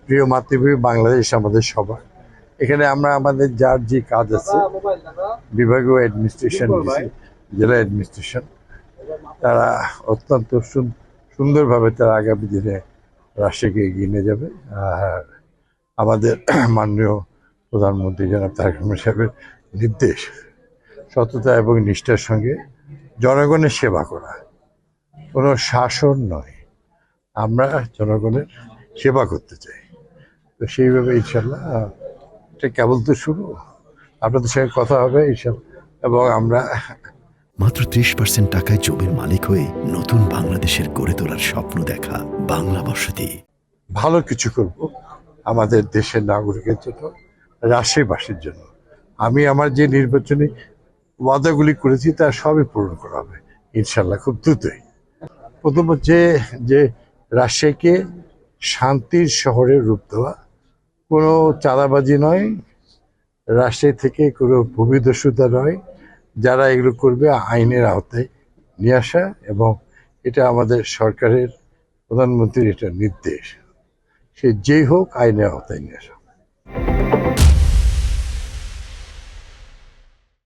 প্রিয় মাতৃভূমি বাংলাদেশ আমাদের সবার। এখানে আমরা আমাদের যার যে কাজ আছে, বিভাগীয় অ্যাডমিনিস্ট্রেশন, জেলা অ্যাডমিনিস্ট্রেশন, তারা অত্যন্ত সুন্দরভাবে তারা আগামী দিনে রাষ্ট্রকে এগিয়ে নিয়ে যাবে। আর আমাদের মাননীয় প্রধানমন্ত্রী জনাব তারেক রহমান সাহেবের নির্দেশ, সততা এবং নিষ্ঠার সঙ্গে জনগণের সেবা করা, কোনো শাসন নয়, আমরা জনগণের সেবা করতে চাই। তো সেইভাবে ইনশাল্লাহ, এটা কেবল তো শুরু, আপনাদের সঙ্গে কথা হবে ইনশাল্লাহ। এবং আমরা মাত্র 30% টাকায় জমির মালিক হয়ে নতুন বাংলাদেশের গড়ে তোলার স্বপ্ন দেখা বাংলা বসতি। ভালো কিছু করব আমাদের দেশের নাগরিকের জন্য, রাষ্ট্রবাসীর জন্য। আমি আমার যে নির্বাচনী ওয়াদাগুলি করেছি তার সবই পূরণ করা হবে ইনশাল্লাহ, খুব দ্রুতই। প্রথম হচ্ছে যে রাজশাহীকে শান্তির শহরে রূপ দেওয়া, কোনো চাঁদাবাজি নয়, রাজশাহী থেকে কোনো ভূমিদস্যুতা নয়, যারা এগুলো করবে আইনের আওতায় নিয়ে আসা। এবং এটা আমাদের সরকারের প্রধানমন্ত্রীর এটা নির্দেশ, সে যেই হোক আইনের আওতায় নিয়ে আসা।